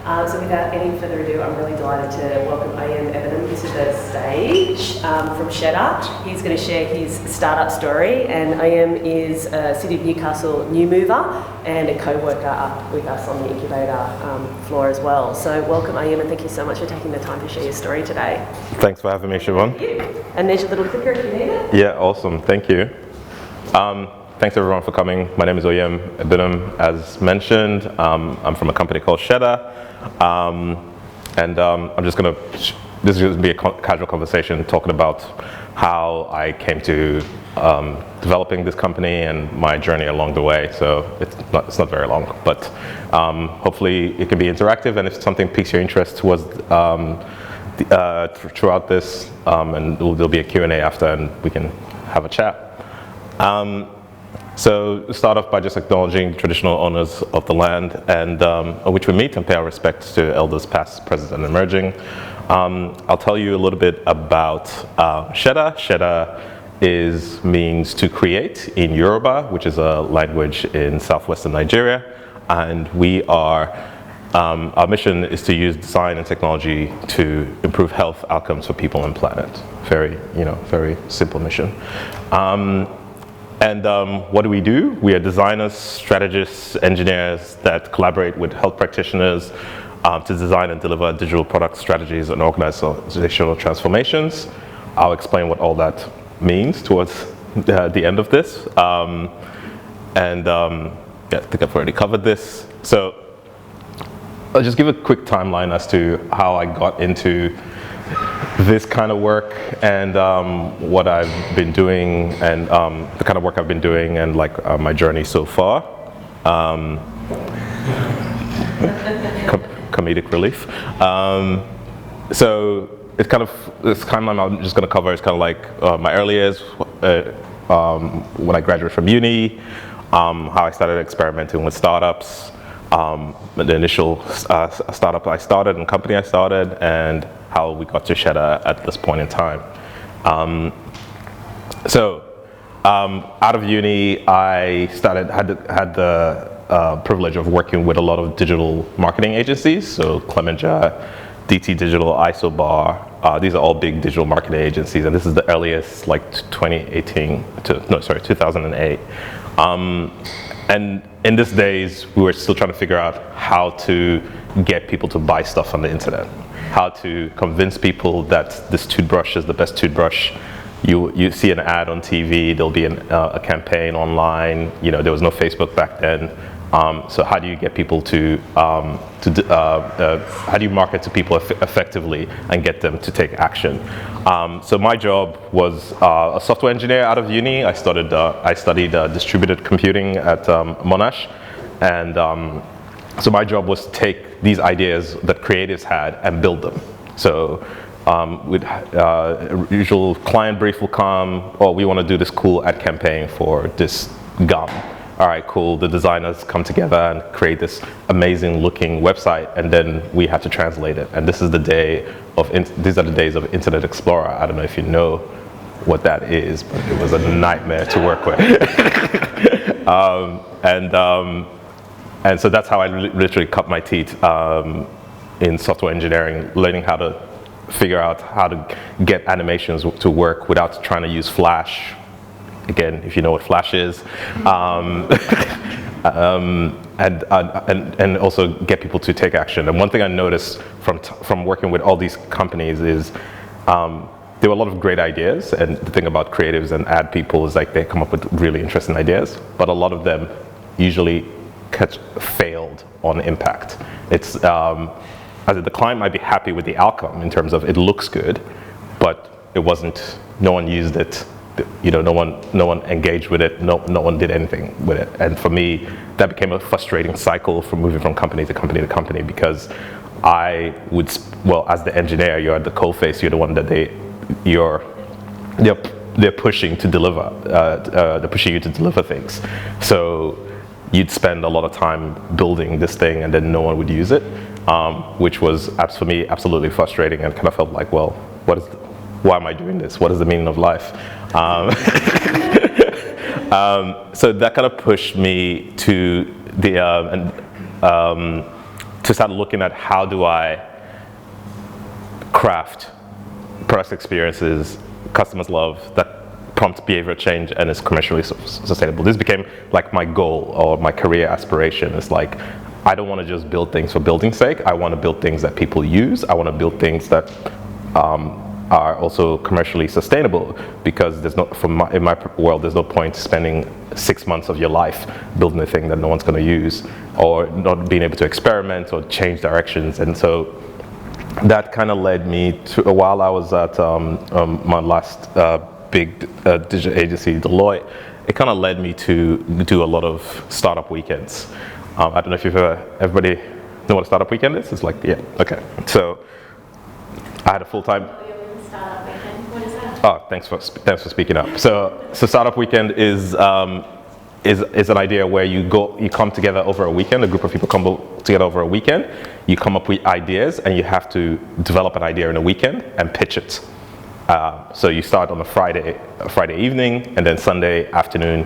So without any further ado, I'm really delighted to welcome Oyem Ebinum to the stage from Sheda. He's going to share his startup story, and Oyem is a City of Newcastle new mover and a co-worker up with us on the incubator floor as well. So welcome Oyem, and thank you so much for taking the time to share your story today. Thanks for having me, Siobhan. Thank you. And there's your little clicker if you need it. Yeah, awesome. Thank you. Thanks everyone for coming. My name is Oyem Ebinum, as mentioned. I'm from a company called Sheda. I'm just going to, this is going to be a casual conversation talking about how I came to developing this company and my journey along the way. So it's not very long, but hopefully it can be interactive, and if something piques your interest towards throughout this, and there'll be a Q&A after, and we can have a chat. So we'll start off by just acknowledging traditional owners of the land, and on which we meet, and pay our respects to elders past, present, and emerging. I'll tell you a little bit about Sheda. Sheda means to create in Yoruba, which is a language in southwestern Nigeria, and we are our mission is to use design and technology to improve health outcomes for people and planet. Very simple mission. What do? We are designers, strategists, engineers that collaborate with health practitioners to design and deliver digital product strategies and organizational transformations. I'll explain what all that means towards the end of this. Yeah, I think I've already covered this. So I'll just give a quick timeline as to how I got into this kind of work, and what I've been doing, and the kind of work I've been doing, and my journey so far. Comedic relief. So it's kind of this timeline I'm just going to cover is kind of like my early years, when I graduated from uni, how I started experimenting with startups, the initial startup I started and company I started, and how we got to Sheda at this point in time. Out of uni, I had the privilege of working with a lot of digital marketing agencies, so Clemenja, DT Digital, Isobar. These are all big digital marketing agencies, and this is the earliest, 2008. And in these days, we were still trying to figure out how to get people to buy stuff on the internet, how to convince people that this toothbrush is the best toothbrush. You see an ad on TV, there'll be a campaign online. There was no Facebook back then. So how do you get people how do you market to people effectively and get them to take action? So my job was a software engineer out of uni. I studied distributed computing at Monash, and so my job was to take these ideas that creatives had and build them. So usual client brief will come, oh, we want to do this cool ad campaign for this gum. All right, cool. The designers come together and create this amazing looking website, and then we have to translate it. And these are the days of Internet Explorer. I don't know if you know what that is, but it was a nightmare to work with. And so that's how I literally cut my teeth in software engineering, learning how to figure out how to get animations to work without trying to use Flash. Again, if you know what Flash is, and also get people to take action. And one thing I noticed from working with all these companies is there were a lot of great ideas. And the thing about creatives and ad people is they come up with really interesting ideas, but a lot of them usually failed on impact. It's the client might be happy with the outcome in terms of it looks good, but it wasn't. No one used it. No one engaged with it. No one did anything with it. And for me, that became a frustrating cycle from moving from company to company to company, because as the engineer, you're the coalface. You're the one that they're pushing to deliver. They're pushing you to deliver things. So you'd spend a lot of time building this thing, and then no one would use it, which was for me absolutely frustrating, and kind of felt like, well, why am I doing this? What is the meaning of life? So that kind of pushed me to to start looking at how do I craft product experiences customers love that prompt behavioral change and is commercially sustainable. This became like my goal or my career aspiration. It's like, I don't want to just build things for building's sake. I want to build things that people use. I want to build things that are also commercially sustainable, because there's no, in my world, there's no point spending 6 months of your life building a thing that no one's going to use, or not being able to experiment or change directions. And so that kind of led me to, while I was at my last big digital agency, Deloitte, it kind of led me to do a lot of startup weekends. I don't know if everybody know what a startup weekend is? It's like, yeah, okay. So I had a full-time. Startup weekend. What is that? Oh, thanks for speaking up. So startup weekend is an idea where you come together over a weekend. A group of people come together over a weekend. You come up with ideas, and you have to develop an idea in a weekend and pitch it. So you start on a Friday evening, and then Sunday afternoon,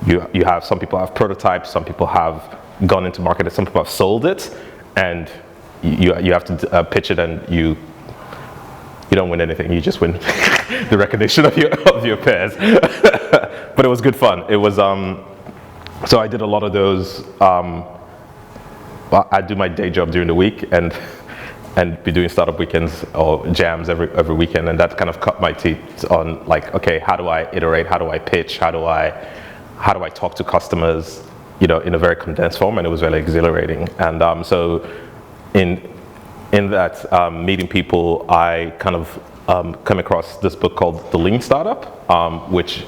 you have, some people have prototypes, some people have gone into market, some people have sold it, and you have to pitch it, and you don't win anything. You just win the recognition of your peers. But it was good fun. It was so I did a lot of those. I do my day job during the week and be doing startup weekends or jams every weekend, and that kind of cut my teeth on, like, okay, how do I iterate? How do I pitch? How do I talk to customers, in a very condensed form? And it was really exhilarating. And so in that meeting people, I kind of come across this book called The Lean Startup, which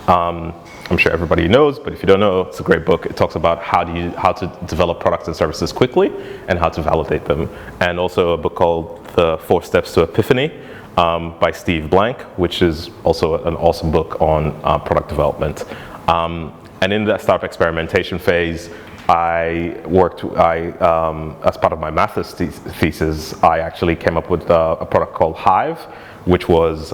I'm sure everybody knows, but if you don't know, it's a great book. It talks about how to develop products and services quickly and how to validate them. And also a book called The 4 Steps to Epiphany by Steve Blank, which is also an awesome book on product development. And in that startup experimentation phase, as part of my master's thesis, I actually came up with a product called Hive, which was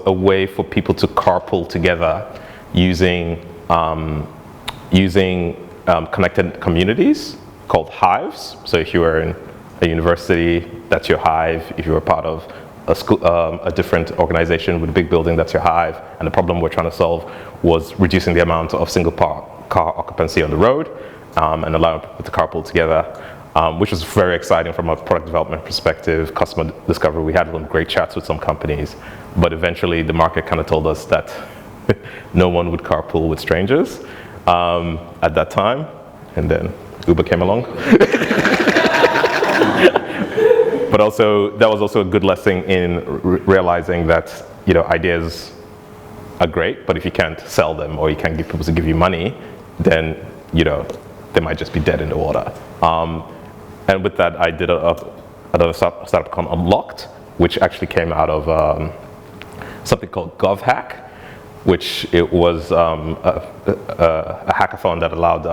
a way for people to carpool together using connected communities called hives. So if you were in a university, that's your hive. If you were part of a school, a different organization with a big building, that's your hive. And the problem we're trying to solve was reducing the amount of single car occupancy on the road and allowing people to carpool together, which was very exciting from a product development perspective, customer discovery. We had some great chats with some companies, but eventually the market kind of told us that no one would carpool with strangers at that time, and then Uber came along. But also, that was also a good lesson in realizing that, ideas are great, but if you can't sell them or you can't get people to give you money, then, they might just be dead in the water. And with that, I did another startup called Unlocked, which actually came out of something called GovHack, which it was a hackathon that allowed,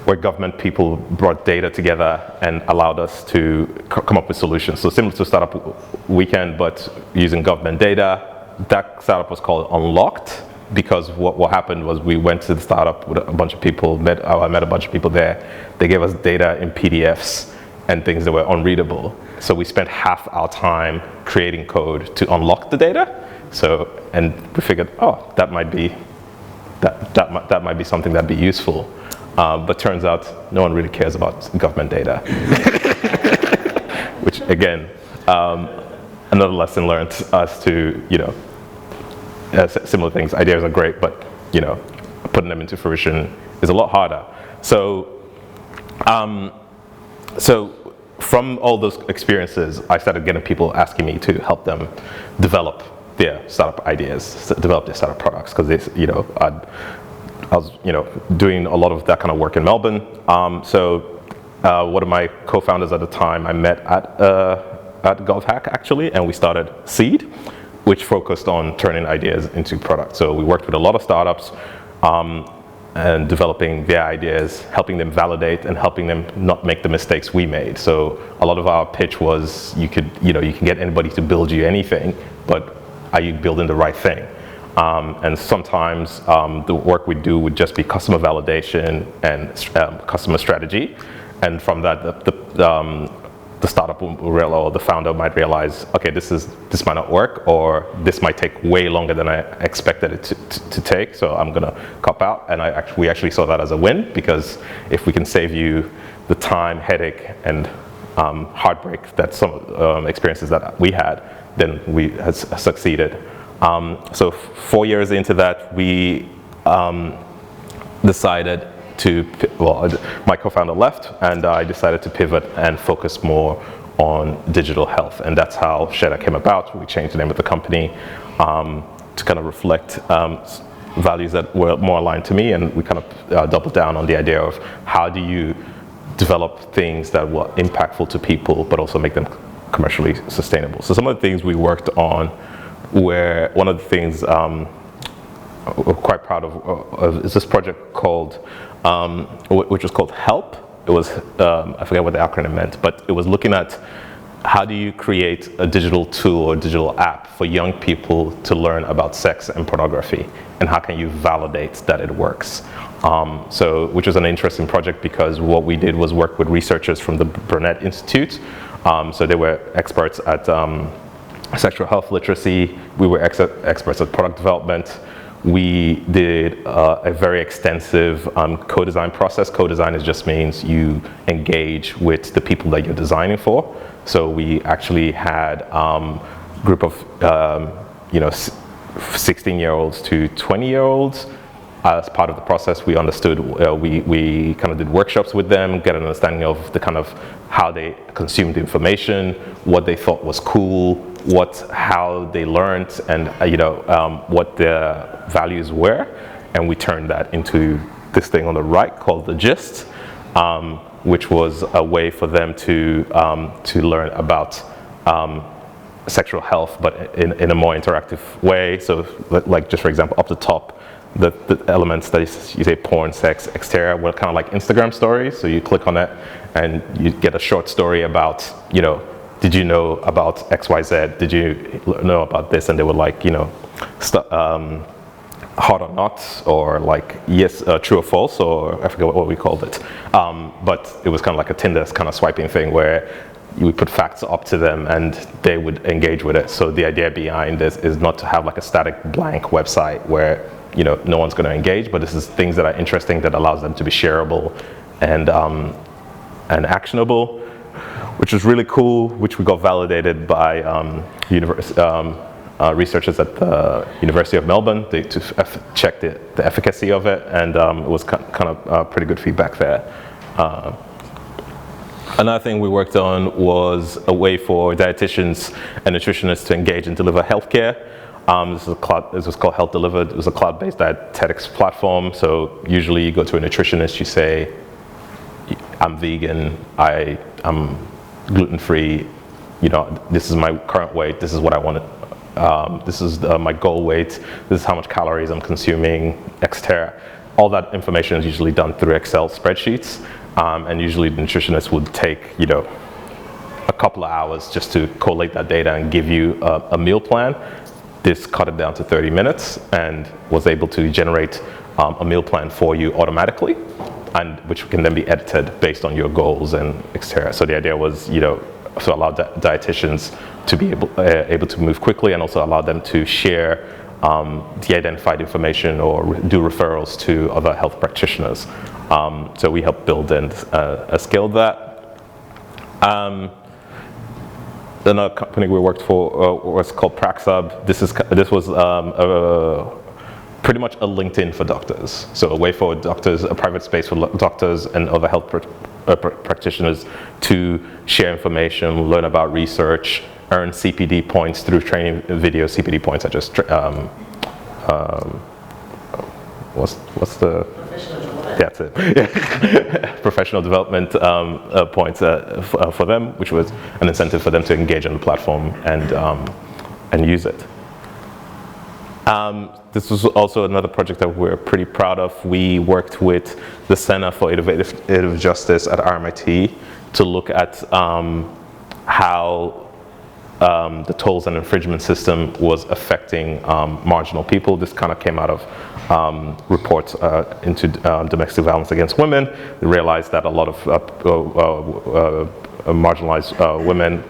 where government people brought data together and allowed us to come up with solutions. So similar to Startup Weekend, but using government data. That startup was called Unlocked, because what happened was we went to the startup with a bunch of people, I met a bunch of people there. They gave us data in PDFs and things that were unreadable. So we spent half our time creating code to unlock the data. So, and we figured, that might be something that'd be useful. But turns out no one really cares about government data. Which again, another lesson learned as to, similar things. Ideas are great, but putting them into fruition is a lot harder. So from all those experiences, I started getting people asking me to help them develop their startup ideas, develop their startup products, because I was doing a lot of that kind of work in Melbourne. So one of my co-founders at the time I met at GovHack actually, and we started Seed, which focused on turning ideas into products. So we worked with a lot of startups and developing their ideas, helping them validate and helping them not make the mistakes we made. So a lot of our pitch was you can get anybody to build you anything, but are you building the right thing? And sometimes the work we do would just be customer validation and customer strategy. And from that, the startup will realize, or the founder might realize, okay, this might not work, or this might take way longer than I expected it to take, so I'm gonna cop out. And we actually saw that as a win, because if we can save you the time, headache, and heartbreak that some experiences that we had, then we had succeeded. So 4 years into that, we decided my co-founder left, and I decided to pivot and focus more on digital health, and that's how Sheda came about. We changed the name of the company to kind of reflect values that were more aligned to me, and we kind of doubled down on the idea of how do you develop things that were impactful to people, but also make them commercially sustainable. So some of the things we worked on were, one of the things we're quite proud of is this project called, which was called HELP. It was, I forget what the acronym meant, but it was looking at how do you create a digital tool or digital app for young people to learn about sex and pornography, and how can you validate that it works. Which was an interesting project, because what we did was work with researchers from the Burnett Institute. So they were experts at sexual health literacy. We were experts at product development. We did a very extensive co-design process. Co-design just means you engage with the people that you're designing for. So we actually had a group of 16-year-olds to 20-year-olds. As part of the process, we understood, we kind of did workshops with them, get an understanding of the kind of how they consumed information, what they thought was cool, how they learned, and what their values were, and we turned that into this thing on the right called the Gist, which was a way for them to learn about sexual health, but in a more interactive way. So, like, just for example, up the top, the elements that you say porn, sex, exterior were kind of like Instagram stories. So you click on it and you get a short story about, did you know about XYZ? Did you know about this? And they were like, hot or not, or like, yes, true or false, or I forget what we called it. But it was kind of like a Tinder kind of swiping thing where you would put facts up to them and they would engage with it. So the idea behind this is not to have like a static blank website where no one's going to engage, but this is things that are interesting that allows them to be shareable and actionable, which is really cool, which we got validated by researchers at the University of Melbourne to check the efficacy of it, and it was kind of pretty good feedback there. Another thing we worked on was a way for dietitians and nutritionists to engage and deliver healthcare. This was called Health Delivered. It was a cloud-based dietetics platform. So usually you go to a nutritionist, you say, I'm vegan, I'm gluten-free, this is my current weight, this is what I want, this is my goal weight, this is how much calories I'm consuming, etc. All that information is usually done through Excel spreadsheets, and usually the nutritionist would take, a couple of hours just to collate that data and give you a meal plan. This cut it down to 30 minutes and was able to generate a meal plan for you automatically, and which can then be edited based on your goals and etc. So the idea was, to allow dietitians to be able to move quickly, and also allow them to share the identified information or do referrals to other health practitioners. So we helped build and scale that. Another company we worked for was called Praxhub. This was pretty much a LinkedIn for doctors. So a way for doctors, a private space for doctors and other health practitioners to share information, learn about research, earn CPD points through training videos. CPD points are just what's the that's it. Professional development points for them, which was an incentive for them to engage on the platform and use it. This was also another project that we're pretty proud of. We worked with the Center for Innovative Justice at RMIT to look at how the tolls and infringement system was affecting marginal people. This kind of came out of reports into domestic violence against women. They realized that a lot of marginalized women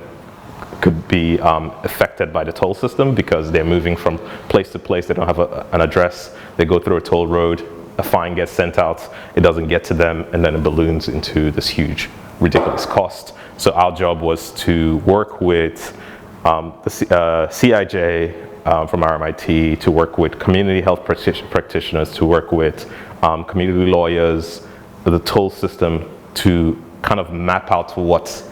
could be affected by the toll system because they're moving from place to place. They don't have an address. They go through a toll road. A fine gets sent out. It doesn't get to them, and then it balloons into this huge, ridiculous cost. So our job was to work with the CIJ from RMIT, to work with community health practitioners, to work with community lawyers, the toll system, to kind of map out what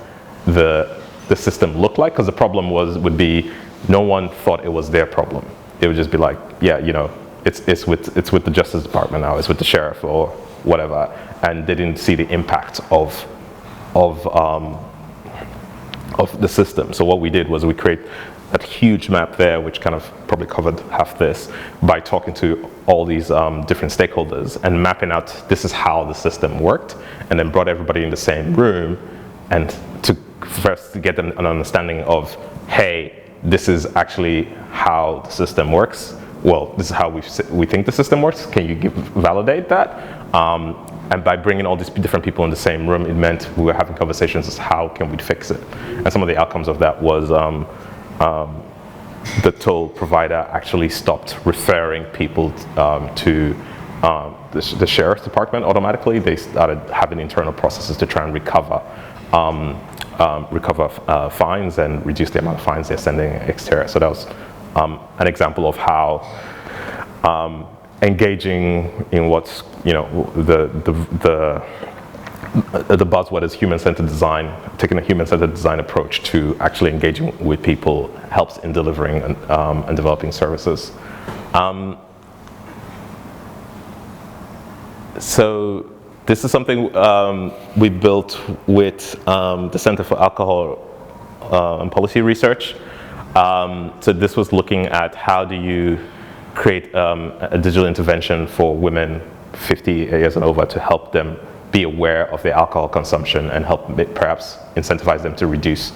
the system looked like, because the problem would be no one thought it was their problem. It would just be like, yeah, you know, it's with the Justice Department now, it's with the sheriff or whatever, and they didn't see the impact of the system. So what we did was we create a huge map there, which kind of probably covered half this, by talking to all these different stakeholders and mapping out this is how the system worked, and then brought everybody in the same room and to first get an understanding of, hey, this is actually how the system works. Well, this is how we think the system works. Can you validate that? And by bringing all these different people in the same room, it meant we were having conversations as how can we fix it. And some of the outcomes of that was the toll provider actually stopped referring people to the sheriff's department automatically. They started having internal processes to try and recover fines and reduce the amount of fines they're sending exterior. So that was an example of how engaging in what's, you know, the buzzword is human-centered design, taking a human-centered design approach to actually engaging with people helps in delivering and developing services. So this is something we built with the Center for Alcohol and Policy Research. So this was looking at how do you create a digital intervention for women 50 years and over to help them be aware of their alcohol consumption and help perhaps incentivize them to reduce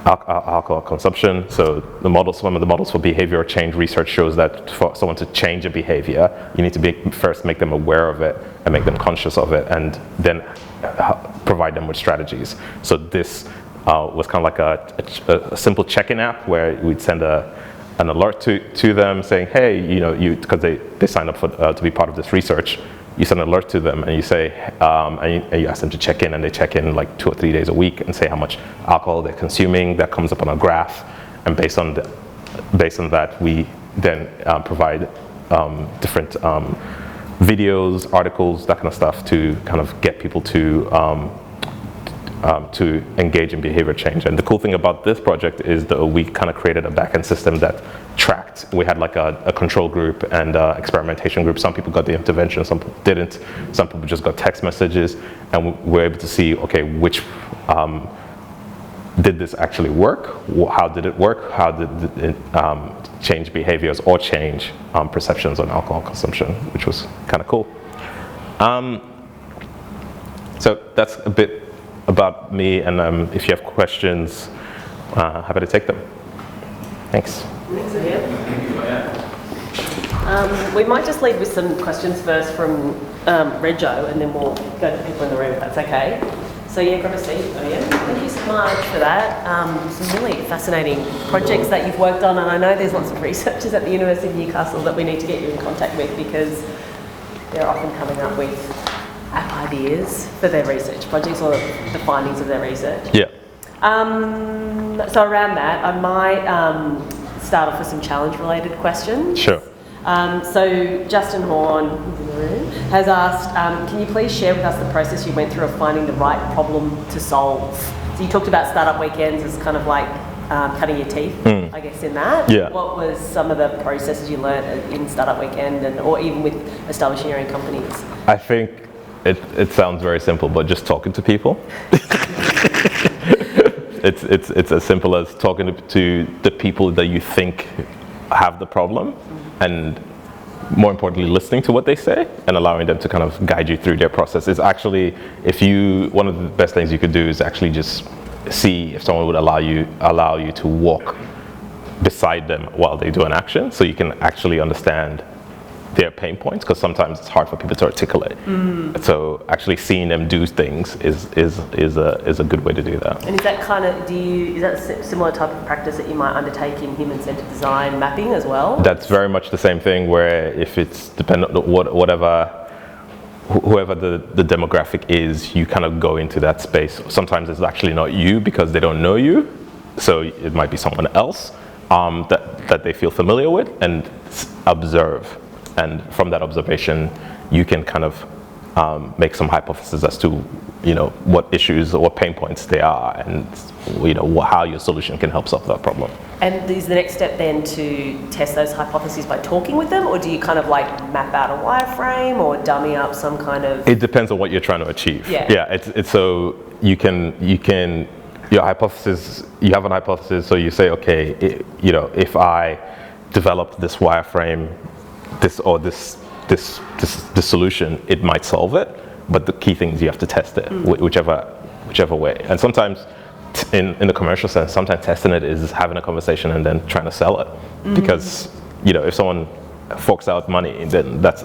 alcohol consumption. So some of the models for behavioral change research shows that for someone to change a behavior, you need to first make them aware of it and make them conscious of it, and then provide them with strategies. So this was kind of like a simple check-in app where we'd send an alert to them saying, hey, you know, because they signed up to be part of this research. You send an alert to them and you say, and you ask them to check in, and they check in like 2 or 3 days a week and say how much alcohol they're consuming. That comes up on a graph, and based on that, we then provide different videos, articles, that kind of stuff to kind of get people to engage in behavior change. And the cool thing about this project is that we kind of created a backend system that tracked. We had like a control group and experimentation group. Some people got the intervention, some people didn't. Some people just got text messages, and we were able to see, okay, which did this actually work? How did it work? How did it change behaviors or change perceptions on alcohol consumption, which was kind of cool. So that's a bit about me, and if you have questions, happy to take them. Thanks. Thanks, Oyem. We might just lead with some questions first from Rego, and then we'll go to the people in the room, if that's okay. So yeah, grab a seat, Oyem. Thank you so much for that. Some really fascinating projects that you've worked on, and I know there's lots of researchers at the University of Newcastle that we need to get you in contact with, because they're often coming up with ideas for their research projects or the findings of their research. Yeah. So around that, I might start off with some challenge-related questions. Sure. So Justin Horn, who's in the room, has asked, can you please share with us the process you went through of finding the right problem to solve? So you talked about startup weekends as kind of like cutting your teeth, I guess, in that. Yeah. What was some of the processes you learned in startup weekend, or even with establishing your own companies? I think it sounds very simple, but just talking to people. It's as simple as talking to the people that you think have the problem, and more importantly, listening to what they say and allowing them to kind of guide you through their process. Is actually, one of the best things you could do is actually just see if someone would allow you to walk beside them while they do an action, so you can actually understand their pain points, because sometimes it's hard for people to articulate. So actually seeing them do things is a good way to do that. And is that kind of, is that a similar type of practice that you might undertake in human-centered design mapping as well? That's very much the same thing, where if it's dependent on whoever the demographic is, you kind of go into that space. Sometimes it's actually not you because they don't know you, so it might be someone else that they feel familiar with, and observe. And from that observation, you can kind of make some hypotheses as to, what issues or what pain points they are, and how your solution can help solve that problem. And is the next step then to test those hypotheses by talking with them, or do you kind of like map out a wireframe or dummy up some kind of? It depends on what you're trying to achieve. Yeah. It's so you can your hypothesis. You have an hypothesis, so you say, okay, if I developed this wireframe, this solution, it might solve it. But the key thing is you have to test it, whichever way. And sometimes, in the commercial sense, sometimes testing it is having a conversation and then trying to sell it. Because if someone forks out money, then that's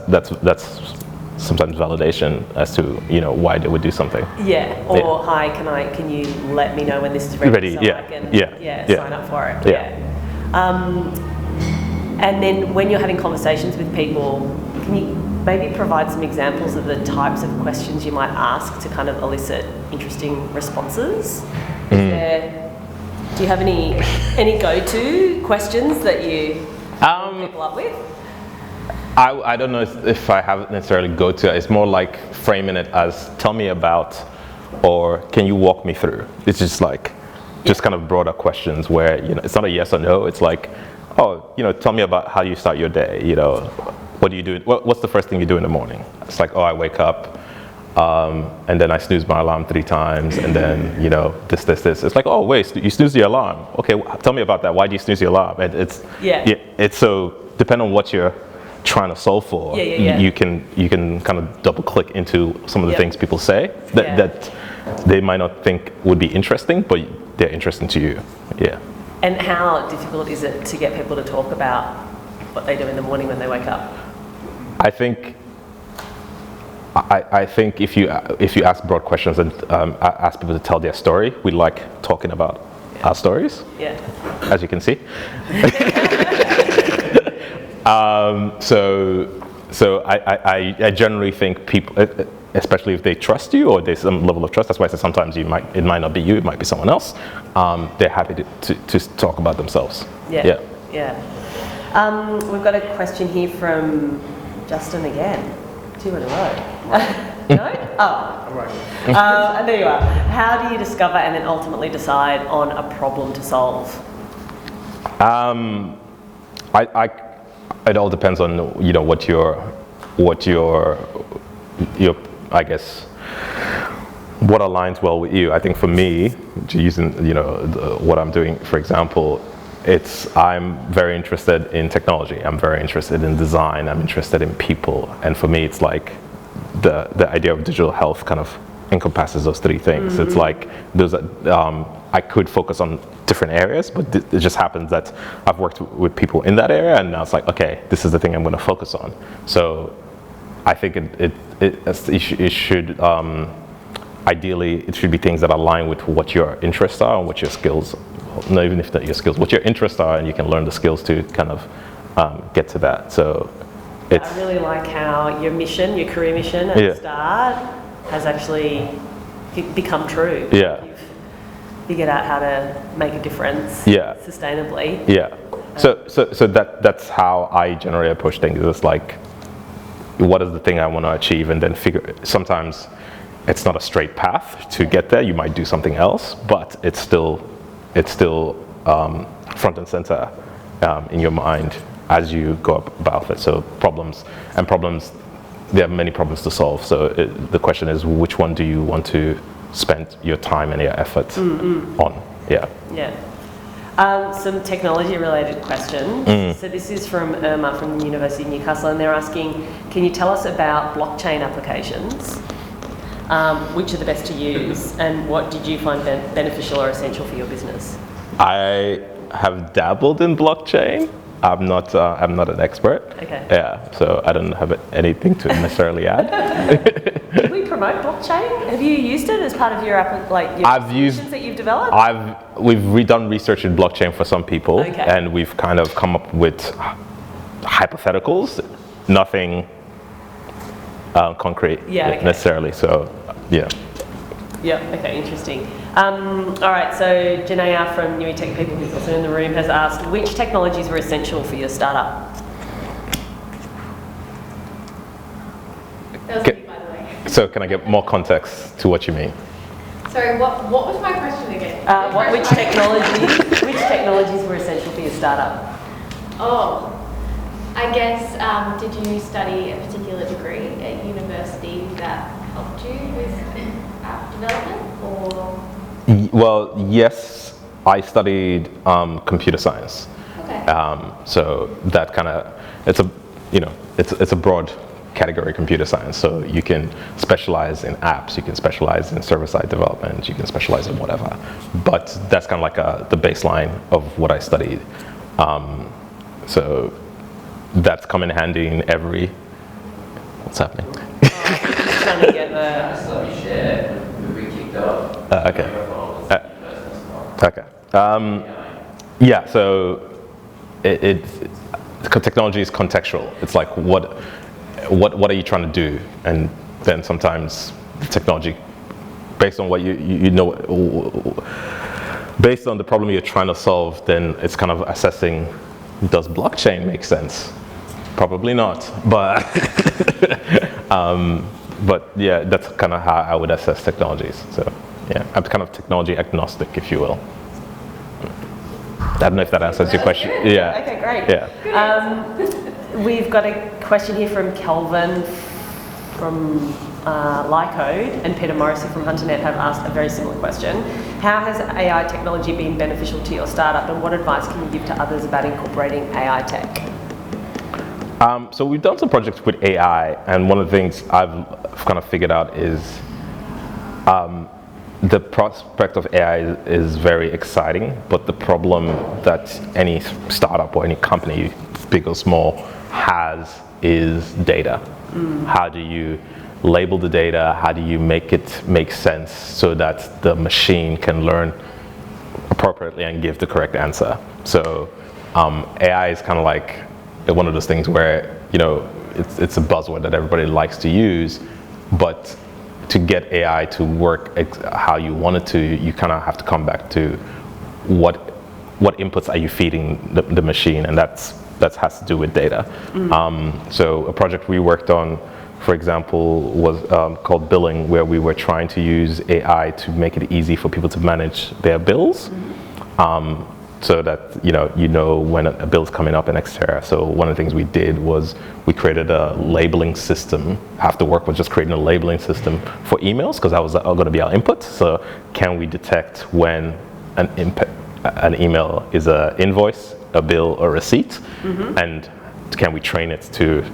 sometimes validation as to why they would do something. Yeah. Or hi, can you let me know when this is ready? So I can sign up for it. Yeah. And then when you're having conversations with people, can you maybe provide some examples of the types of questions you might ask to kind of elicit interesting responses? Do you have any go-to questions that you hook people up with? I don't know if I have necessarily go-to. It's more like framing it as, tell me about, or can you walk me through? It's just like, kind of broader questions where, it's not a yes or no. It's like, tell me about how you start your day. What do you do? What's the first thing you do in the morning? It's like, I wake up, and then I snooze my alarm 3 times, and then this. It's like, wait, you snooze your alarm? Okay, tell me about that. Why do you snooze your alarm? And it's so depending on what you're trying to solve for. You can kind of double click into some of the things people say that they might not think would be interesting, but they're interesting to you. Yeah. And how difficult is it to get people to talk about what they do in the morning when they wake up? I think if you ask broad questions and ask people to tell their story, we like talking about our stories. Yeah. As you can see. So I generally think people, especially if they trust you or there's some level of trust, that's why I said sometimes it might not be you, it might be someone else. They're happy to talk about themselves. Yeah. We've got a question here from Justin again. 2 in a row. No? Oh. Right. There you are. How do you discover and then ultimately decide on a problem to solve? It all depends on what your I guess what aligns well with you. I think for me, using what I'm doing, for example, I'm very interested in technology. I'm very interested in design. I'm interested in people, and for me, it's like the idea of digital health kind of encompasses those 3 things. It's like I could focus on different areas, but it just happens that I've worked with people in that area, and now it's like, okay, this is the thing I'm going to focus on. So I think it should ideally it should be things that align with what your interests are and what your skills. Not even if not your skills, what your interests are, and you can learn the skills to kind of get to that. So I really like how your mission, your career mission at the start, has actually become true. Yeah. You've figured out how to make a difference sustainably. Yeah. So that's how I generally approach things. It's like, what is the thing I want to achieve, and then sometimes it's not a straight path to get there. You might do something else, but it's still front and center in your mind as you go about it. So problems, there are many problems to solve. So the question is, which one do you want to spend your time and your efforts on? Yeah. Yeah. Some technology-related questions. So this is from Irma from the University of Newcastle, and they're asking, can you tell us about blockchain applications? Which are the best to use, and what did you find beneficial or essential for your business? I have dabbled in blockchain. I'm not an expert. Okay. Yeah, so I don't have anything to necessarily add. Did we promote blockchain? Have you used it as part of your solutions that you've developed? We've redone research in blockchain for some people, Okay. and we've kind of come up with hypotheticals, nothing concrete necessarily. So, yeah. Yeah, okay, interesting. All right, so Janaea from New Tech People, who's also in the room, has asked, which technologies were essential for your startup? That was me, by the way. So can I get more context to what you mean? Sorry, what was my question again? Which technologies were essential for your startup? Oh, I guess, did you study a particular degree at university that helped you with app development, or? Well, yes, I studied computer science. Okay. So that kind of, it's a broad category, computer science. So you can specialize in apps, you can specialize in server-side development, you can specialize in whatever. But that's kind of like the baseline of what I studied. So that's come in handy in every. What's happening? Just trying to get Okay. Yeah. So technology is contextual. It's like what are you trying to do, and then sometimes technology, based on what you know, based on the problem you're trying to solve, then it's kind of assessing, does blockchain make sense? Probably not, but but yeah, that's kind of how I would assess technologies. So yeah, I'm kind of technology agnostic, if you will. I don't know if that answers your question. Good. Yeah. Okay, great. Yeah. We've got a question here from Kelvin from Lycode, and Peter Morrissey from HunterNet have asked a very similar question. How has AI technology been beneficial to your startup, and what advice can you give to others about incorporating AI tech? So we've done some projects with AI, and one of the things I've kind of figured out is the prospect of AI is very exciting, but the problem that any startup or any company, big or small, has is data. How do you label the data? How do you make it make sense so that the machine can learn appropriately and give the correct answer? So AI is kind of like one of those things where, it's a buzzword that everybody likes to use, but to get AI to work how you want it to, you kind of have to come back to what inputs are you feeding the machine, and that has to do with data. So a project we worked on, for example, was called Billing, where we were trying to use AI to make it easy for people to manage their bills. So that you know when a bill's coming up in Xterra. So one of the things we did was we created a labeling system. After work was just creating a labeling system for emails, because that was going to be our input. So can we detect when an email is an invoice, a bill, or a receipt, and can we train it to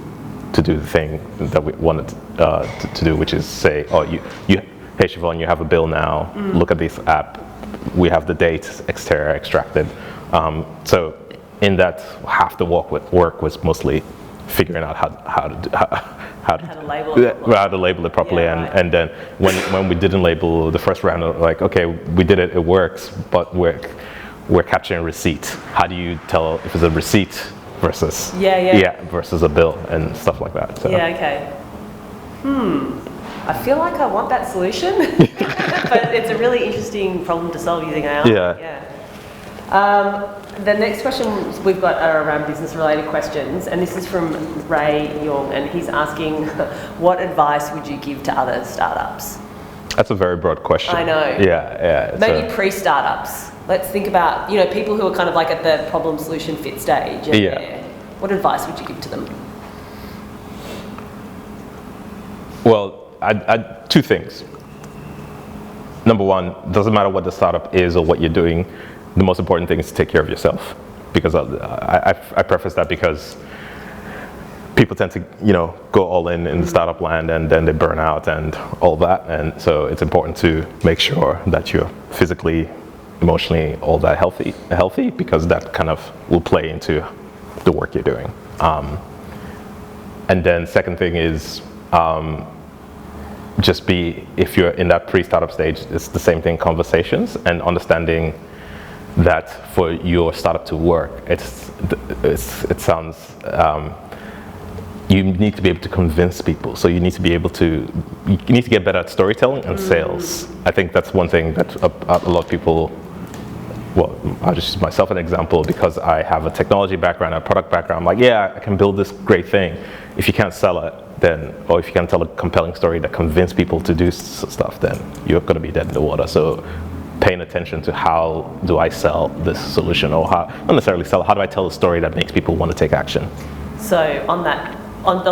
do the thing that we wanted to do, which is say, hey Siobhan, you have a bill now. Look at this app. We have the date extracted. So in that, half the work was mostly figuring out how to label it properly. Yeah, right. And then when we didn't label the first round, like, okay, we did it, it works, but we're capturing receipt. How do you tell if it's a receipt versus versus a bill and stuff like that? So. Yeah, okay. I feel like I want that solution, but it's a really interesting problem to solve using AI. Yeah. The next questions we've got are around business-related questions, and this is from Ray Young, and he's asking, what advice would you give to other startups? That's a very broad question. I know. Yeah. Maybe pre-startups. Let's think about, people who are kind of like at the problem-solution fit stage. And what advice would you give to them? Well, two things. Number one, doesn't matter what the startup is or what you're doing, the most important thing is to take care of yourself, because I preface that because people tend to, go all in the startup land, and then they burn out and all that. And so it's important to make sure that you're physically, emotionally, all that healthy, because that kind of will play into the work you're doing. And then second thing is just if you're in that pre-startup stage, it's the same thing, conversations and understanding that for your startup to work, you need to be able to convince people. So you need to get better at storytelling and sales. I think that's one thing that a lot of people, well, I'll just use myself as an example, because I have a technology background, a product background. I'm like, yeah, I can build this great thing. If you can't sell it, or if you can't tell a compelling story that convinces people to do stuff, then you're going to be dead in the water. So paying attention to how do I sell this solution, or not necessarily sell, how do I tell a story that makes people want to take action? So on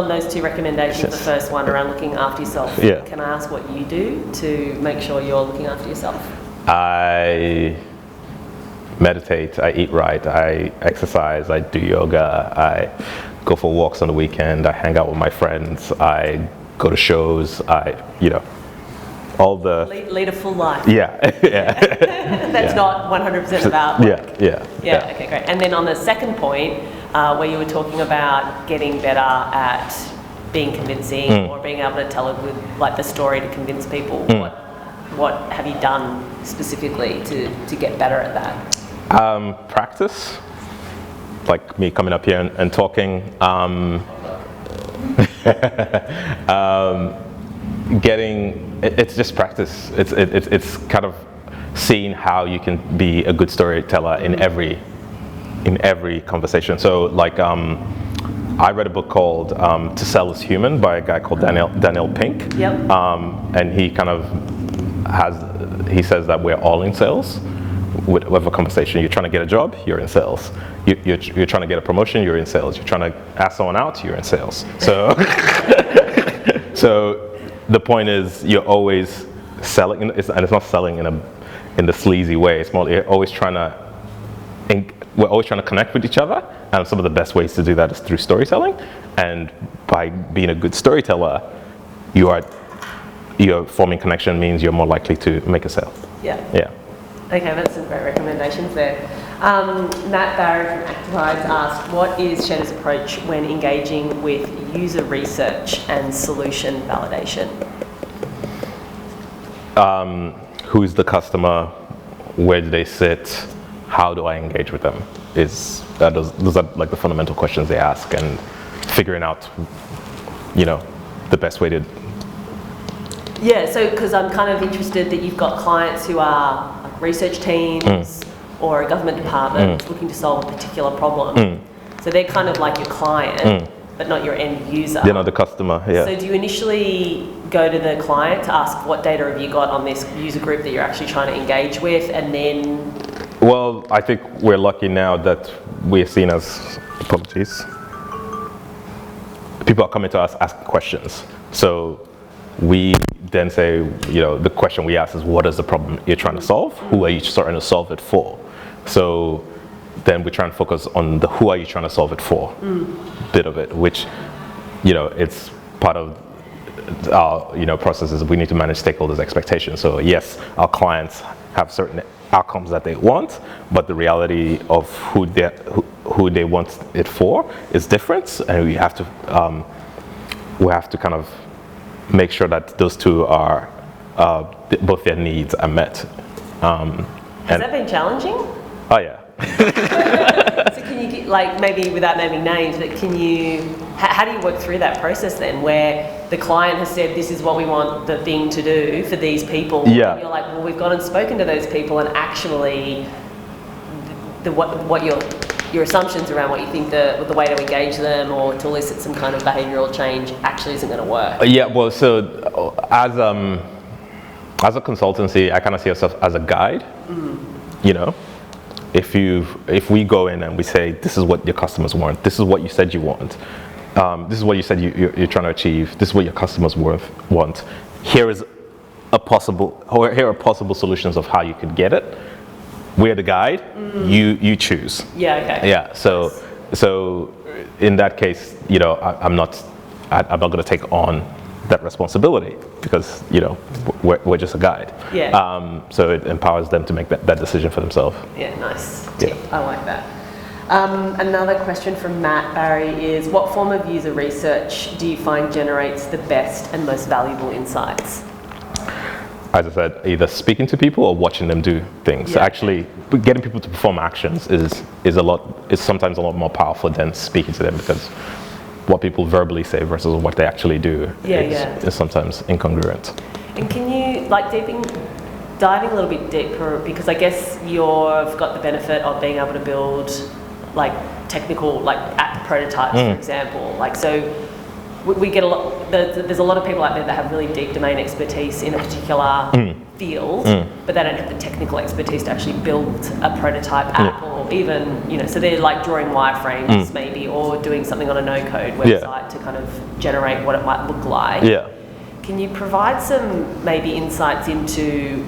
those two recommendations, Yes. The first one around looking after yourself, Yeah. Can I ask what you do to make sure you're looking after yourself? I meditate, I eat right, I exercise, I do yoga, I go for walks on the weekend, I hang out with my friends, I go to shows, all the... Lead a full life. Yeah. That's not 100% about work. Yeah. Okay, great. And then on the second point, where you were talking about getting better at being convincing or being able to tell it with the story to convince people, what have you done specifically to get better at that? Practice, like me coming up here and talking. It's just practice. It's kind of seeing how you can be a good storyteller in every conversation. So I read a book called To Sell is Human by a guy called Daniel Pink. Yep. And he kind of he says that we're all in sales with a conversation. You're trying to get a job, you're in sales. You're trying to get a promotion, you're in sales. You're trying to ask someone out, you're in sales. So so the point is, you're always selling, and it's not selling in the sleazy way. It's more, we're always trying to connect with each other, and some of the best ways to do that is through storytelling. And by being a good storyteller, you're forming connection, means you're more likely to make a sale. Yeah. Okay, that's some great recommendations there. Matt Barry from Activides asked, what is Sheda's approach when engaging with user research and solution validation? Who's the customer? Where do they sit? How do I engage with them? Those are like the fundamental questions they ask, and figuring out, the best way to. Yeah, so because I'm kind of interested that you've got clients who are research teams or a government department looking to solve a particular problem. So they're kind of like your client, but not your end user. They're not the customer, yeah. So do you initially go to the client to ask what data have you got on this user group that you're actually trying to engage with, and then... Well, I think we're lucky now that we're seen as, apologies, people are coming to us asking questions. So we then say, the question we ask is, what is the problem you're trying to solve? Who are you trying to solve it for? So then we try and focus on the who are you trying to solve it for bit of it, which, it's part of our, processes. We need to manage stakeholders' expectations. So yes, our clients have certain outcomes that they want, but the reality of who they want it for is different, and we have to kind of make sure that those two are both their needs are met. Has that been challenging? Oh yeah. So can you, maybe without naming names, but how do you work through that process then, where the client has said, this is what we want the thing to do for these people, yeah. And you're like, well, we've gone and spoken to those people, and actually what your assumptions around what you think the way to engage them or to elicit some kind of behavioural change actually isn't going to work? Yeah, well, so as a consultancy, I kind of see ourselves as a guide. If we go in and we say, this is what your customers want, this is what you said you want, this is what you said you're trying to achieve, this is what your customers want, here are possible solutions of how you could get it, we're the guide, you choose. Yeah, okay. Yeah, so in that case, I'm not going to take on that responsibility because, we're just a guide. Yeah. So it empowers them to make that decision for themselves. Yeah, nice. Yeah. I like that. Another question from Matt Barry is, what form of user research do you find generates the best and most valuable insights? As I said, either speaking to people or watching them do things. So Yeah. actually, getting people to perform actions is sometimes a lot more powerful than speaking to them, because what people verbally say versus what they actually do is sometimes incongruent. And can you, diving a little bit deeper, because I guess you've got the benefit of being able to build technical app prototypes, for example. We get there's a lot of people out there that have really deep domain expertise in a particular field, but they don't have the technical expertise to actually build a prototype app, or even, so they're drawing wireframes maybe, or doing something on a no-code website to kind of generate what it might look like. Yeah. Can you provide some maybe insights into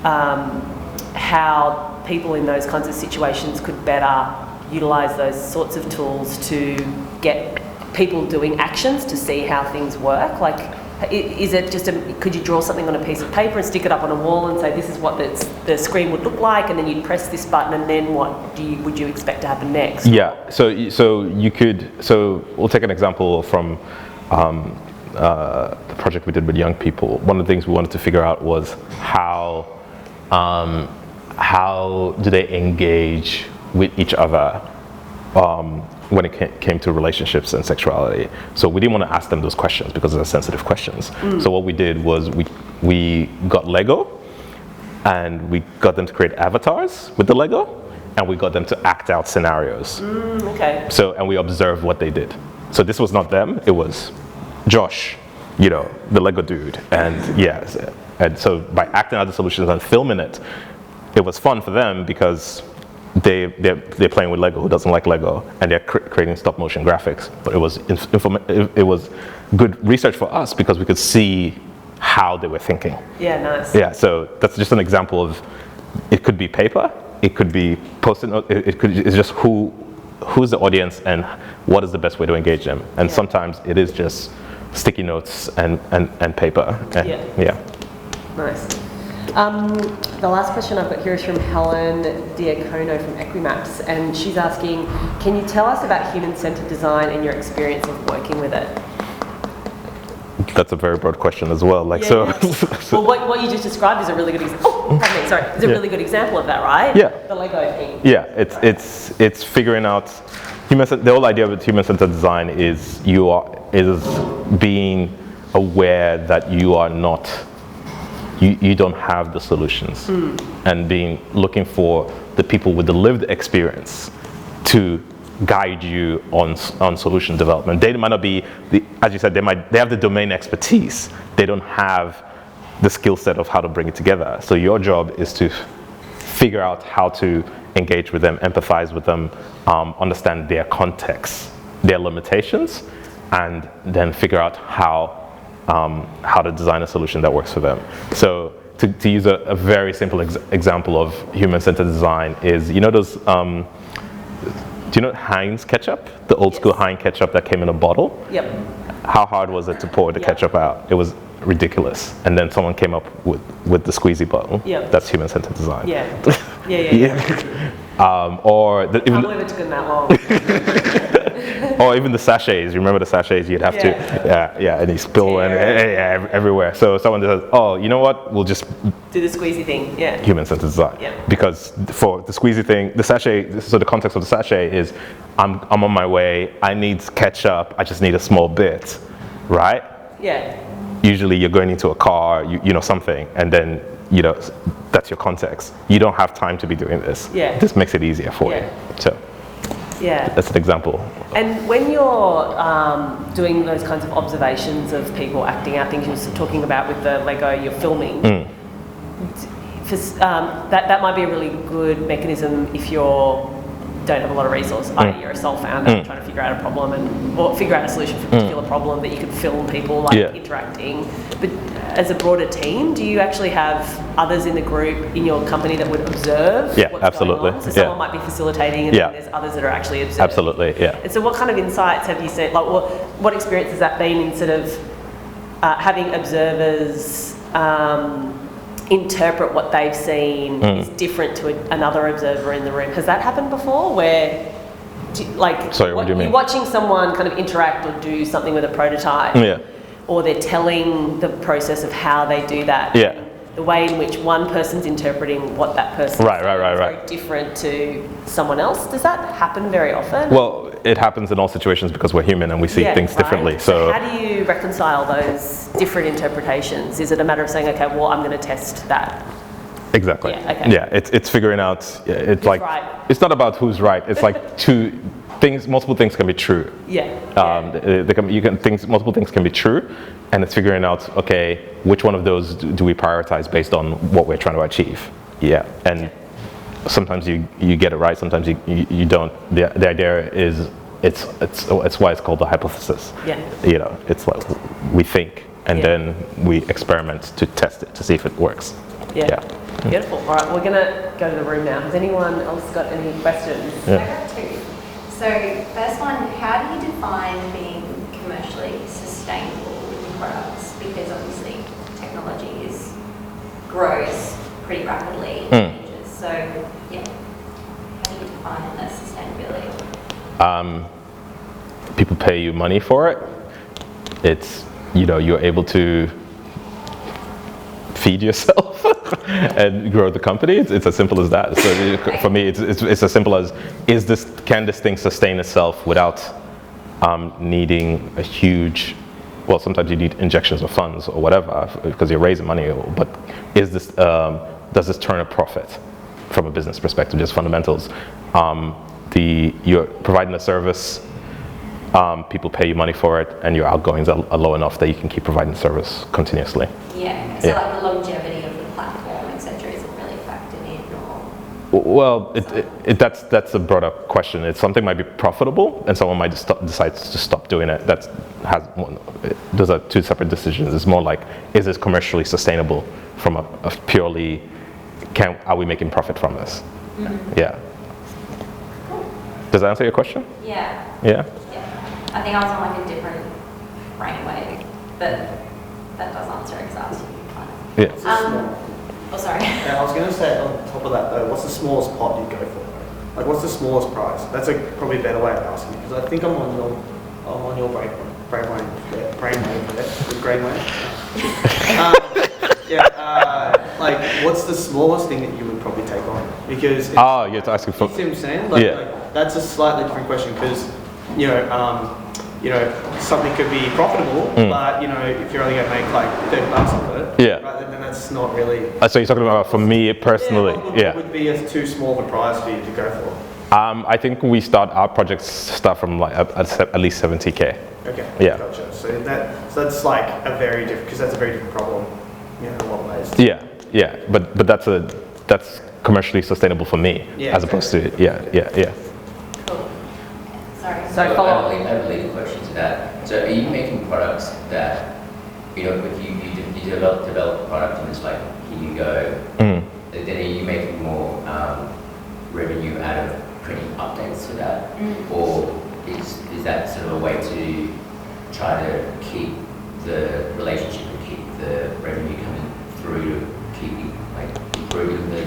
how people in those kinds of situations could better utilise those sorts of tools to get people doing actions to see how things work? Is it just could you draw something on a piece of paper and stick it up on a wall and say, this is what the screen would look like, and then you'd press this button, and then what would you expect to happen next? Yeah, so we'll take an example from the project we did with young people. One of the things we wanted to figure out was how do they engage with each other when it came to relationships and sexuality. So we didn't want to ask them those questions because they're sensitive questions. So what we did was we got Lego, and we got them to create avatars with the Lego, and we got them to act out scenarios. Okay. So, and we observed what they did. So this was not them, it was Josh, the Lego dude. And so by acting out the solutions and filming it, it was fun for them because they're playing with Lego, who doesn't like Lego, and they're creating stop motion graphics. But it was good research for us because we could see how they were thinking. Yeah, nice. Yeah, so that's just an example of, it could be paper, it could be post-it note, it's just who's the audience and what is the best way to engage them. And sometimes it is just sticky notes and paper. Yeah. Nice. The last question I've got here is from Helen Diacono from Equimaps, and she's asking, can you tell us about human-centered design and your experience of working with it? That's a very broad question as well. Well, what you just described is a really good example. It's a really good example of that, right? Yeah. The Lego thing. Yeah, it's figuring out the whole idea with human-centered design is being aware that you are not. You don't have the solutions, and looking for the people with the lived experience to guide you on solution development. They might not be as you said, they have the domain expertise. They don't have the skill set of how to bring it together. So your job is to figure out how to engage with them, empathize with them, understand their context, their limitations, and then figure out how to design a solution that works for them. So to use a very simple example of human-centered design is, those, do you know Heinz ketchup? The old school Heinz ketchup that came in a bottle? Yep. How hard was it to pour the ketchup out? It was ridiculous. And then someone came up with the squeezy bottle. Yep. That's human-centered design. Yeah. Or I believe it took them that long. Or even the sachets. You remember the sachets? You'd have to, and you spill everywhere. So someone says, "Oh, you know what? We'll just do the squeezy thing." Yeah. Human-centered design. Yeah. Because for the squeezy thing, the sachet. So the context of the sachet is, I'm on my way. I need ketchup. I just need a small bit, right? Yeah. Usually, you're going into a car, something, and then that's your context. You don't have time to be doing this. Yeah. This makes it easier for you. So. Yeah. That's an example. And when you're doing those kinds of observations of people acting out things you're talking about with the Lego you're filming, that might be a really good mechanism if you're don't have a lot of resources, i.e. you're a sole founder trying to figure out a problem or figure out a solution for a particular problem that you could film people interacting. But as a broader team, do you actually have others in the group in your company that would observe what's absolutely. going on? So someone might be facilitating and then there's others that are actually observing. Absolutely, yeah. And so what kind of insights have you seen, like what experience has that been in sort of having observers interpret what they've seen is different to another observer in the room? Has that happened before where, Sorry, what do you mean? You're watching someone kind of interact or do something with a prototype, or they're telling the process of how they do that. The way in which one person's interpreting what that person is very different to someone else. Does that happen very often? Well, it happens in all situations because we're human and we see things differently. So how do you reconcile those different interpretations? Is it a matter of saying, okay, well, I'm going to test that? Exactly. It's figuring out. It's like right. It's not about who's right. It's like multiple things can be true. Multiple things can be true, and it's figuring out, okay, which one of those do we prioritize based on what we're trying to achieve? And sometimes you get it right, sometimes you don't. The idea is it's why it's called the hypothesis. It's like we think and then we experiment to test it to see if it works. Beautiful. All right, we're going to go to the room now. Has anyone else got any questions? I got two. So first one, how do you define being commercially sustainable with products? Because obviously technology grows pretty rapidly. So how do you define the sustainability? People pay you money for it. It's, you're able to feed yourself and grow the company. It's as simple as that. So for me, it's as simple as, can this thing sustain itself without needing a huge, well, sometimes you need injections of funds or whatever because you're raising money, but does this turn a profit from a business perspective, just fundamentals? You're providing a service, people pay you money for it, and your outgoings are low enough that you can keep providing service continuously. So like the longevity of the platform, etc., isn't really factored in, or? Well, that's a broader question. Something might be profitable, and someone might decide to stop doing it. Those are two separate decisions. It's more like, is this commercially sustainable from a purely, are we making profit from this? Does that answer your question? Yeah. I think I was on like a different brainwave, but that does answer it because I was sorry. Yeah, I was going to say on top of that though, what's the smallest pot you'd go for? Like, what's the smallest price? That's probably a better way of asking, because I think I'm on your brainwave like, what's the smallest thing that you would probably take on? Because you're asking for. You see what I'm saying? Like, that's a slightly different question because something could be profitable, but if you're only going to make like $30 off it, right, then that's not really. So you're talking about for me personally, what would be too small of a price for you to go for? I think our projects start from like at least 70K. Okay. Gotcha. So that's like a very different, because that's a very different problem, in a lot of ways. But that's commercially sustainable for me, as opposed to Sorry. I have a legal question to that. So are you making products that, if you develop a product and it's like, here you go, then are you making more revenue out of printing updates to that? Or is that sort of a way to try to keep the relationship and keep the revenue coming through to keep improving the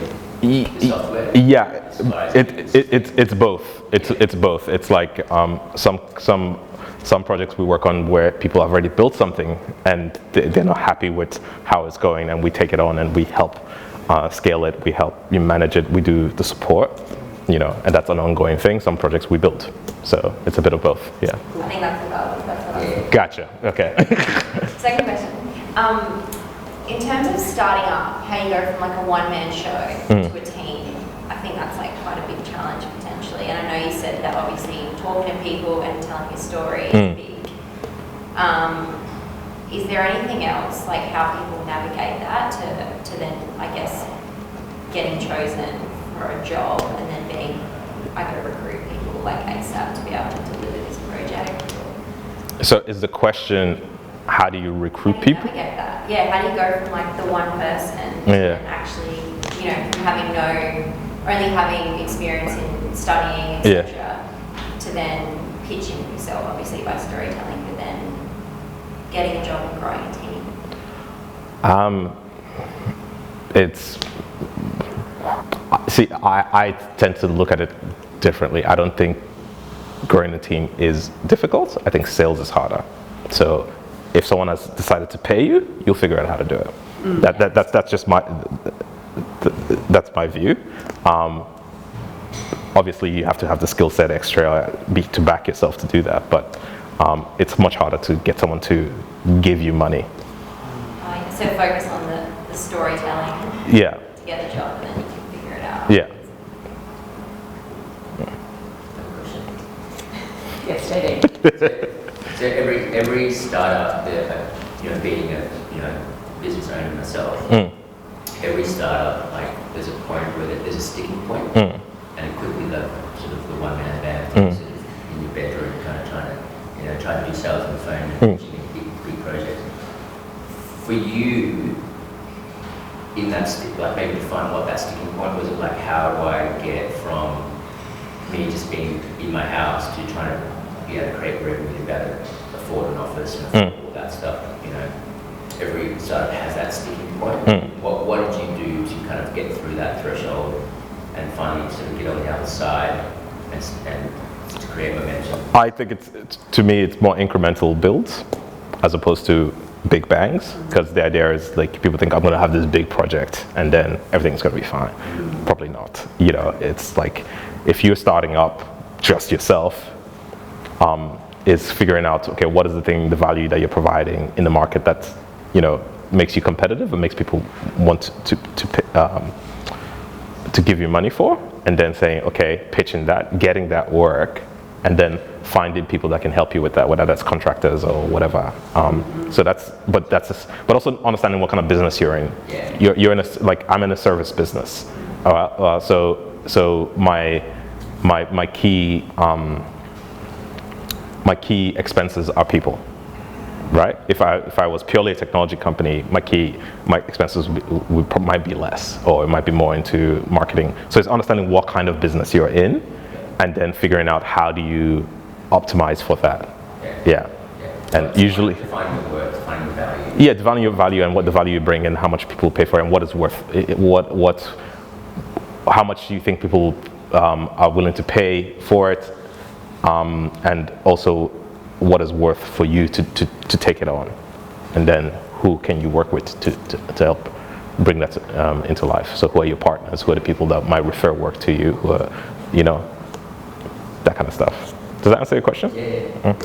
software? It's both. It's both. It's like some projects we work on where people have already built something and they're not happy with how it's going, and we take it on and we help scale it. We help you manage it. We do the support, and that's an ongoing thing. Some projects we build, so it's a bit of both. I think that's what I was. Gotcha. Okay. Second question. In terms of starting up, how you go from like a one-man show to a team, I think that's like quite a big challenge potentially. And I know you said that obviously talking to people and telling your story is big. Is there anything else, like how people navigate that to then, I guess, getting chosen for a job and then being I got to recruit people like ASAP to be able to deliver this project. So is the question, how do you recruit How do you people? navigate that? Yeah, how do you go from like the one person Yeah. and actually, you know, from only having experience in studying, Yeah. etc., to then pitching yourself, obviously by storytelling, but then getting a job and growing a team? I tend to look at it differently. I don't think growing a team is difficult. I think sales is harder. So if someone has decided to pay you, you'll figure out how to do it. That's just that's my view. Obviously, you have to have the skill set extra to back yourself to do that, but it's much harder to get someone to give you money. So focus on the storytelling Yeah. to get a job, and then you can figure it out. Yeah. Yes, JD. So every startup, being a business owner myself, every startup, like there's a point where there's a sticking point, and it could be the sort of the one-man band, sort of in your bedroom, kind of trying to do sales on the phone and pitching big projects. For you, in that like maybe define what that sticking point was. It like, how do I get from me just being in my house to trying to be able to create revenue, be able to afford an office and afford all that stuff? Every startup has that sticking point. What did you do to kind of get through that threshold and finally sort of get on the other side and to create momentum? I think to me it's more incremental builds as opposed to big bangs, because the idea is like people think I'm going to have this big project and then everything's going to be fine. Probably not. It's like if you're starting up just yourself, is figuring out, okay, what is the value that you're providing in the market that makes you competitive and makes people want to give you money for, and then saying, okay, pitching that, getting that work, and then finding people that can help you with that, whether that's contractors or whatever. But also understanding what kind of business you're in. Yeah. You're in I'm in a service business. So my key expenses are people, right? If I was purely a technology company, my expenses might be less, or it might be more into marketing. So it's understanding what kind of business you're in, and then figuring out how do you optimize for that. Yeah. And usually defining the worth, defining the value. Yeah, defining your value and what the value you bring and how much people pay for it and what it's worth. How much do you think people are willing to pay for it, and also what is worth for you to take it on, and then who can you work with to help bring that into life. So who are your partners? Who are the people that might refer work to you? Who are, that kind of stuff. Does that answer your question? Yeah.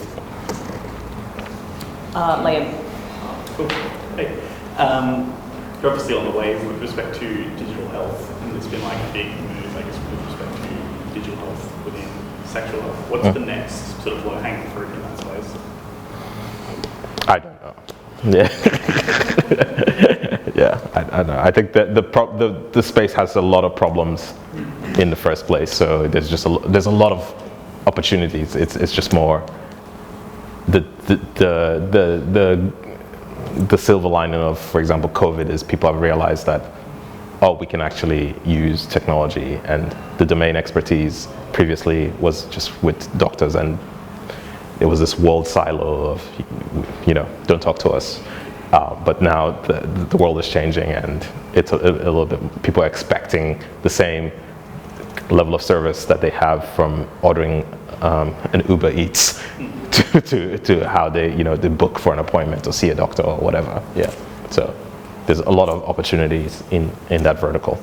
Liam. Cool. Hey. You're obviously on the wave with respect to digital health, and there's been like a big move, I guess, with respect to digital health within sexual health. What's the next sort of low-hanging fruit in that space? I don't know. Yeah. Yeah, I don't know. I think that the space has a lot of problems in the first place, so there's a lot of opportunities. It's just more the silver lining of, for example, COVID is people have realized that we can actually use technology, and the domain expertise previously was just with doctors, and it was this world silo of don't talk to us. But now the world is changing, and it's a little bit, people are expecting the same level of service that they have from ordering an Uber Eats to how they book for an appointment or see a doctor or whatever. Yeah, so there's a lot of opportunities in that vertical.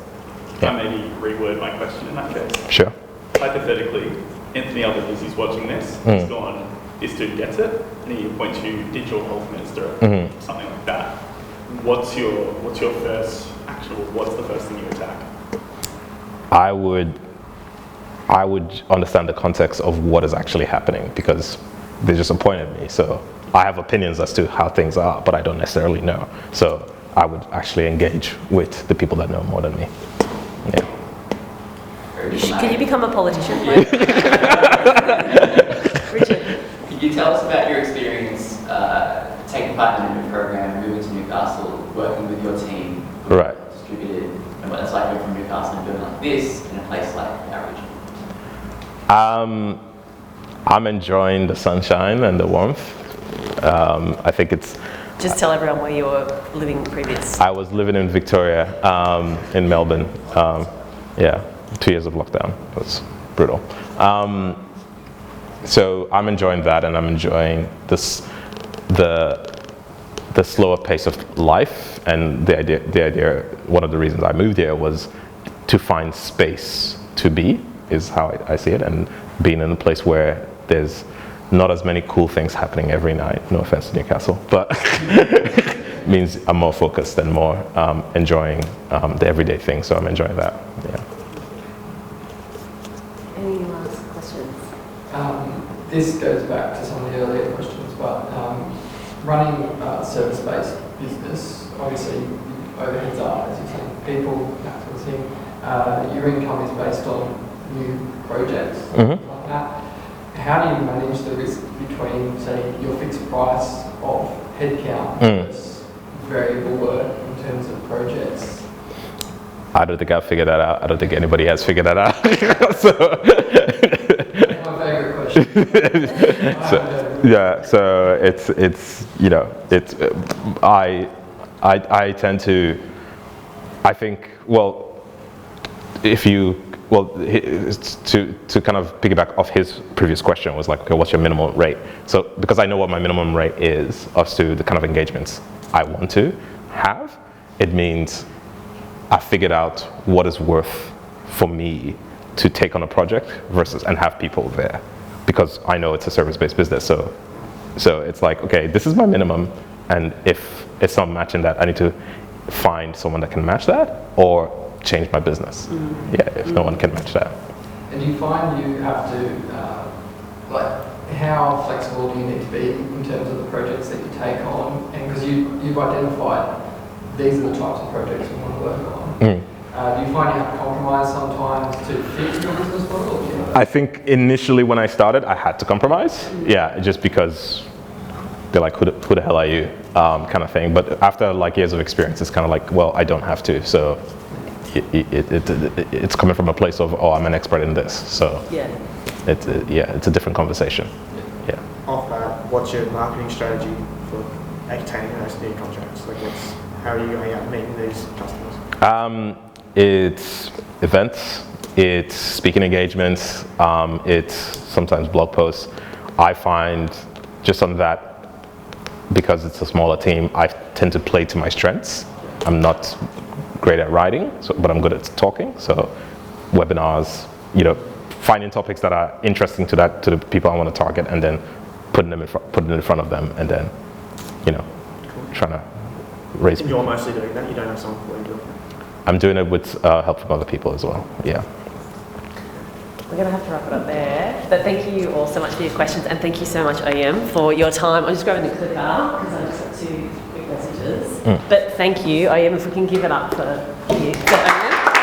Can I maybe reword my question in that case? Sure. Hypothetically, Anthony Albanese is watching this. He's gone, this dude gets it, and he appoints you digital health minister, something like that. What's the first thing you attack? I would understand the context of what is actually happening, because they just appointed me. So I have opinions as to how things are, but I don't necessarily know. So I would actually engage with the people that know more than me. Yeah. very Can dramatic. you become a politician, please? Richard. Could you tell us about your experience taking part in the program, moving to Newcastle, working with your team, Right. distributed, and what it's like going from Newcastle and doing like this in a place like our region? I'm enjoying the sunshine and the warmth. I think it's. Just tell everyone where you were living previous. I was living in Victoria, in Melbourne. 2 years of lockdown. It was brutal. So I'm enjoying that, and I'm enjoying this, the slower pace of life, and the idea. One of the reasons I moved here was to find space to be, is how I see it, and being in a place where there's not as many cool things happening every night. No offense to Newcastle, but means I'm more focused and more enjoying the everyday things. So I'm enjoying that. Yeah. Any last questions? This goes back to some of the earlier questions, but running a service-based business, obviously overheads are, as you're saying, people, that sort of thing. Your income is based on new projects, like that. How do you manage the risk between, say, your fixed price of headcount versus variable work in terms of projects? I don't think I've figured that out. I don't think anybody has figured that out. So, That's my favourite question. so it's you know, it's I tend to, I think, well, if you, well, to kind of piggyback off his previous question was like, okay, what's your minimum rate? So because I know what my minimum rate is as to the kind of engagements I want to have, it means I figured out what is worth for me to take on a project versus and have people there, because I know it's a service-based business. So it's like, okay, this is my minimum, and if it's not matching that, I need to find someone that can match that or change my business. Yeah, if no one can match that. And do you find you have to, like, how flexible do you need to be in terms of the projects that you take on? And because you've identified these are the types of projects you want to work on. Do you find you have to compromise sometimes to fit your business model? I think initially when I started, I had to compromise. Yeah, just because they're like, who the hell are you, kind of thing. But after like years of experience, it's kind of like, well, I don't have to. So it's coming from a place of, oh, I'm an expert in this. So Yeah. it's a different conversation. Yeah. Off that, what's your marketing strategy for obtaining those new contracts? Like, how are you going out meeting these customers? It's events, it's speaking engagements, it's sometimes blog posts. I find just on that, because it's a smaller team, I tend to play to my strengths. I'm not great at writing, but I'm good at talking. So webinars, finding topics that are interesting to the people I want to target, and then putting it in front of them, and then, trying to raise. And you're mostly doing that. You don't have someone for you. I'm doing it with help from other people as well. Yeah. We're going to have to wrap it up there. But thank you all so much for your questions, and thank you so much, Oyem, for your time. I'm just grabbing the clip out because I just got 2 quick messages. But thank you, Oyem, if we can give it up for you. So, Oyem.